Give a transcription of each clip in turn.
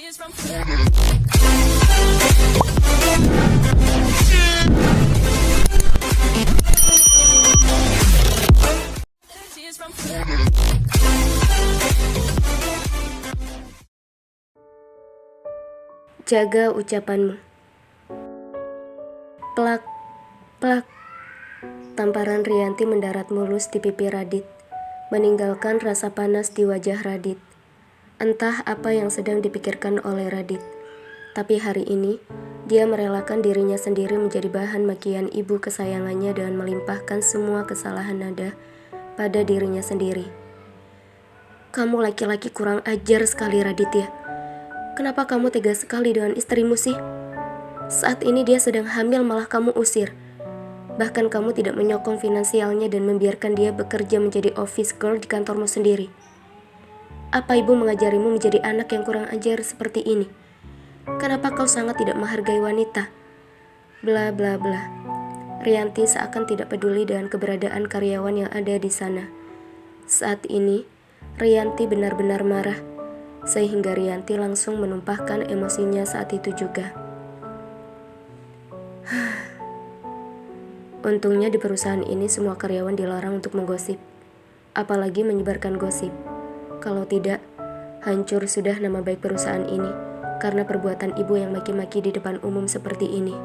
Jaga ucapanmu. Plak, plak. Tamparan Rianti mendarat mulus di pipi Radit, meninggalkan rasa panas di wajah Radit. Entah apa yang sedang dipikirkan oleh Radit, tapi hari ini dia merelakan dirinya sendiri menjadi bahan makian ibu kesayangannya dengan melimpahkan semua kesalahan nada pada dirinya sendiri. Kamu laki-laki kurang ajar sekali, Radit ya. Kenapa kamu tega sekali dengan istrimu sih? Saat ini dia sedang hamil malah kamu usir. Bahkan kamu tidak menyokong finansialnya dan membiarkan dia bekerja menjadi office girl di kantormu sendiri. Apa ibu mengajarimu menjadi anak yang kurang ajar seperti ini? Kenapa kau sangat tidak menghargai wanita? Bla bla bla. Rianti seakan tidak peduli dengan keberadaan karyawan yang ada di sana. Saat ini, Rianti benar-benar marah, sehingga Rianti langsung menumpahkan emosinya saat itu juga. Untungnya di perusahaan ini semua karyawan dilarang untuk menggosip, apalagi menyebarkan gosip. Kalau tidak, hancur sudah nama baik perusahaan ini karena perbuatan ibu yang maki-maki di depan umum seperti ini.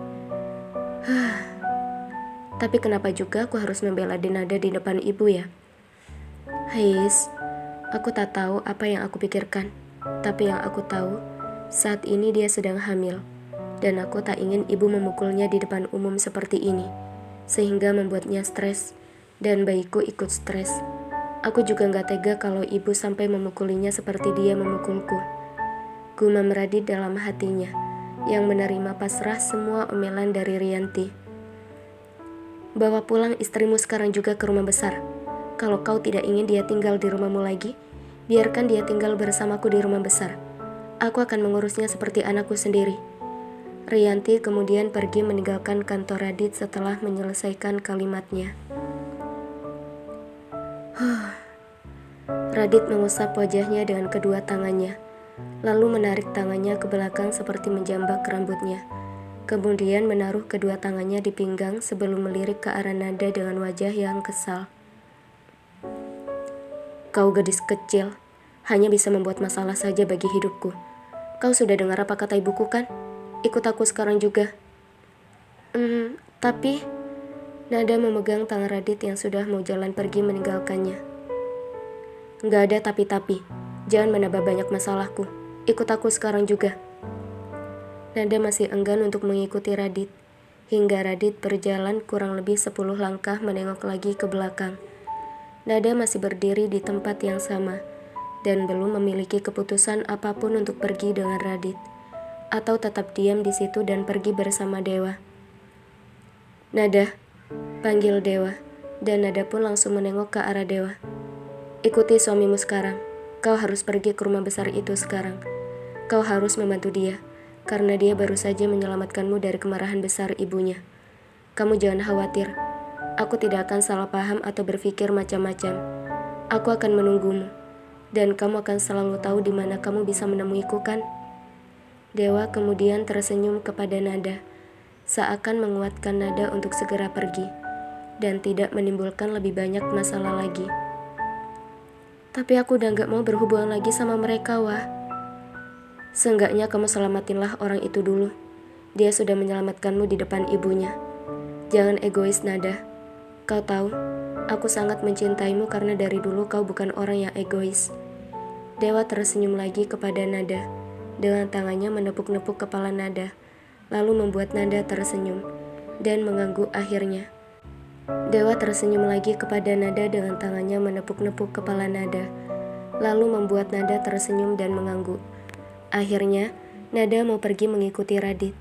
Tapi kenapa juga aku harus membela Denada di depan ibu ya? Hais, aku tak tahu apa yang aku pikirkan. Tapi yang aku tahu, saat ini dia sedang hamil, dan aku tak ingin ibu memukulnya di depan umum seperti ini, sehingga membuatnya stres, dan bayiku ikut stres. Aku juga gak tega kalau ibu sampai memukulinya seperti dia memukulku. Gumam Radit dalam hatinya, yang menerima pasrah semua omelan dari Rianti. Bawa pulang istrimu sekarang juga ke rumah besar. Kalau kau tidak ingin dia tinggal di rumahmu lagi, biarkan dia tinggal bersamaku di rumah besar. Aku akan mengurusnya seperti anakku sendiri. Rianti kemudian pergi meninggalkan kantor Radit setelah menyelesaikan kalimatnya. Radit mengusap wajahnya dengan kedua tangannya, lalu menarik tangannya ke belakang seperti menjambak rambutnya. Kemudian menaruh kedua tangannya di pinggang sebelum melirik ke arah Nada dengan wajah yang kesal. Kau gadis kecil, hanya bisa membuat masalah saja bagi hidupku. Kau sudah dengar apa kata ibuku kan? Ikut aku sekarang juga. Tapi... Nada memegang tangan Radit yang sudah mau jalan pergi meninggalkannya. Nggak ada tapi-tapi. Jangan menambah banyak masalahku. Ikut aku sekarang juga. Nada masih enggan untuk mengikuti Radit, hingga Radit berjalan kurang lebih 10 langkah menengok lagi ke belakang. Nada masih berdiri di tempat yang sama, dan belum memiliki keputusan apapun untuk pergi dengan Radit, atau tetap diam di situ dan pergi bersama Dewa. Nada, panggil Dewa, dan Nada pun langsung menengok ke arah Dewa. Ikuti suamimu sekarang. Kau harus pergi ke rumah besar itu sekarang. Kau harus membantu dia, karena dia baru saja menyelamatkanmu dari kemarahan besar ibunya. Kamu jangan khawatir. Aku tidak akan salah paham atau berpikir macam-macam. Aku akan menunggumu, dan kamu akan selalu tahu di mana kamu bisa menemuiku kan? Dewa kemudian tersenyum kepada Nada, seakan menguatkan Nada untuk segera pergi, dan tidak menimbulkan lebih banyak masalah lagi. Tapi aku udah gak mau berhubungan lagi sama mereka, wah. Seenggaknya kamu selamatinlah orang itu dulu. Dia sudah menyelamatkanmu di depan ibunya. Jangan egois, Nada. Kau tahu, aku sangat mencintaimu karena dari dulu kau bukan orang yang egois. Dewa tersenyum lagi kepada Nada, dengan tangannya menepuk-nepuk kepala Nada, lalu membuat Nada tersenyum, dan mengangguk akhirnya. Dewa tersenyum lagi kepada Nada dengan tangannya menepuk-nepuk kepala Nada, lalu membuat Nada tersenyum dan mengangguk. Akhirnya, Nada mau pergi mengikuti Radit.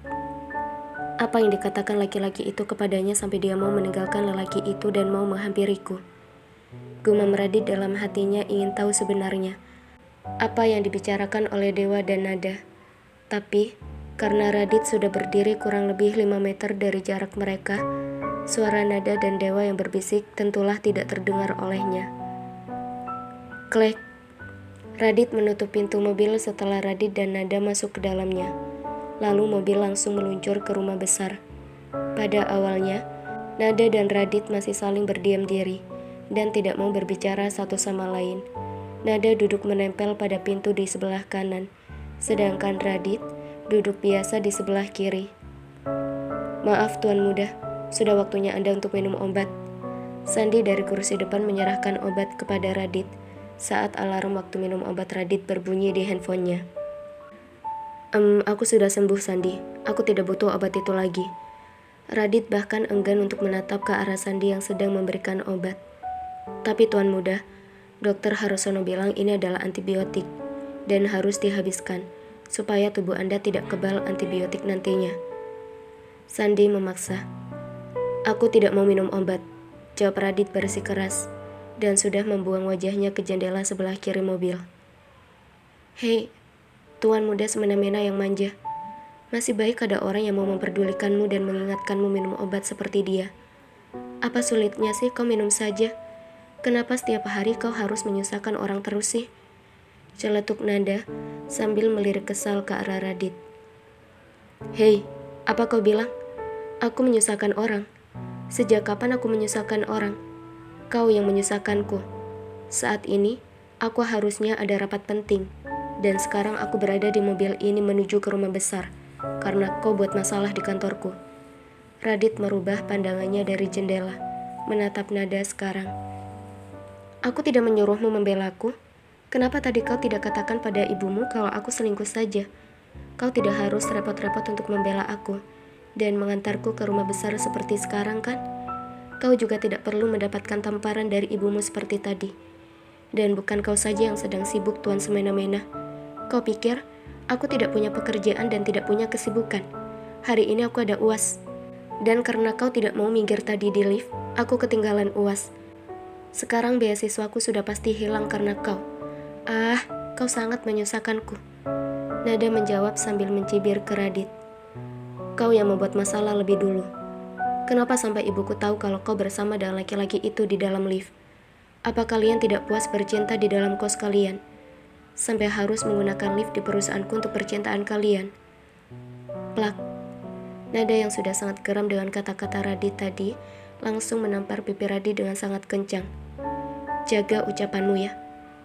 Apa yang dikatakan laki-laki itu kepadanya sampai dia mau meninggalkan lelaki itu dan mau menghampiriku? Gumam Radit dalam hatinya ingin tahu sebenarnya apa yang dibicarakan oleh Dewa dan Nada. Tapi, karena Radit sudah berdiri kurang lebih 5 meter dari jarak mereka, suara Nada dan Dewa yang berbisik tentulah tidak terdengar olehnya. Klek. Radit menutup pintu mobil setelah Radit dan Nada masuk ke dalamnya. Lalu mobil langsung meluncur ke rumah besar. Pada awalnya, Nada dan Radit masih saling berdiam diri dan tidak mau berbicara satu sama lain. Nada duduk menempel pada pintu di sebelah kanan, sedangkan Radit duduk biasa di sebelah kiri. "Maaf Tuan Muda, sudah waktunya Anda untuk minum obat." Sandi dari kursi depan menyerahkan obat kepada Radit saat alarm waktu minum obat Radit berbunyi di handphonenya. Aku sudah sembuh Sandi, aku tidak butuh obat itu lagi." Radit bahkan enggan untuk menatap ke arah Sandi yang sedang memberikan obat. "Tapi Tuan Muda, Dokter Harusono bilang ini adalah antibiotik dan harus dihabiskan supaya tubuh Anda tidak kebal antibiotik nantinya." Sandi memaksa. "Aku tidak mau minum obat," jawab Radit bersikeras dan sudah membuang wajahnya ke jendela sebelah kiri mobil. "Hei, Tuan Muda semena-mena yang manja. Masih baik ada orang yang mau memperdulikanmu dan mengingatkanmu minum obat seperti dia. Apa sulitnya sih kau minum saja? Kenapa setiap hari kau harus menyusahkan orang terus sih?" Celetuk Nada sambil melirik kesal ke arah Radit. "Hei, apa kau bilang? Aku menyusahkan orang? Sejak kapan aku menyusahkan orang? Kau yang menyusahkanku. Saat ini, aku harusnya ada rapat penting. Dan sekarang aku berada di mobil ini menuju ke rumah besar karena kau buat masalah di kantorku." Radit merubah pandangannya dari jendela, menatap Nada sekarang. "Aku tidak menyuruhmu membelaku. Kenapa tadi kau tidak katakan pada ibumu kalau aku selingkuh saja? Kau tidak harus repot-repot untuk membela aku dan mengantarku ke rumah besar seperti sekarang kan? Kau juga tidak perlu mendapatkan tamparan dari ibumu seperti tadi. Dan bukan kau saja yang sedang sibuk Tuan semena-mena. Kau pikir aku tidak punya pekerjaan dan tidak punya kesibukan? Hari ini aku ada UAS. Dan karena kau tidak mau minggir tadi di lift, aku ketinggalan UAS. Sekarang beasiswaku sudah pasti hilang karena kau. Ah, kau sangat menyusahkanku." Nada menjawab sambil mencibir ke Radit. "Kau yang membuat masalah lebih dulu. Kenapa sampai ibuku tahu kalau kau bersama dengan laki-laki itu di dalam lift? Apa kalian tidak puas bercinta di dalam kos kalian? Sampai harus menggunakan lift di perusahaanku untuk percintaan kalian?" Plak. Nada yang sudah sangat geram dengan kata-kata Radit tadi langsung menampar pipi Radit dengan sangat kencang. "Jaga ucapanmu ya.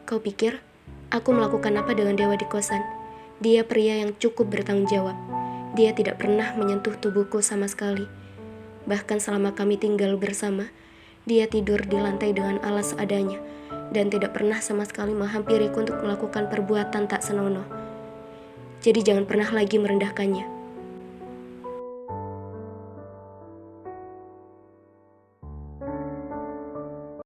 Kau pikir aku melakukan apa dengan Dewa di kosan? Dia pria yang cukup bertanggung jawab. Dia tidak pernah menyentuh tubuhku sama sekali. Bahkan selama kami tinggal bersama, dia tidur di lantai dengan alas adanya dan tidak pernah sama sekali menghampiriku untuk melakukan perbuatan tak senonoh. Jadi jangan pernah lagi merendahkannya.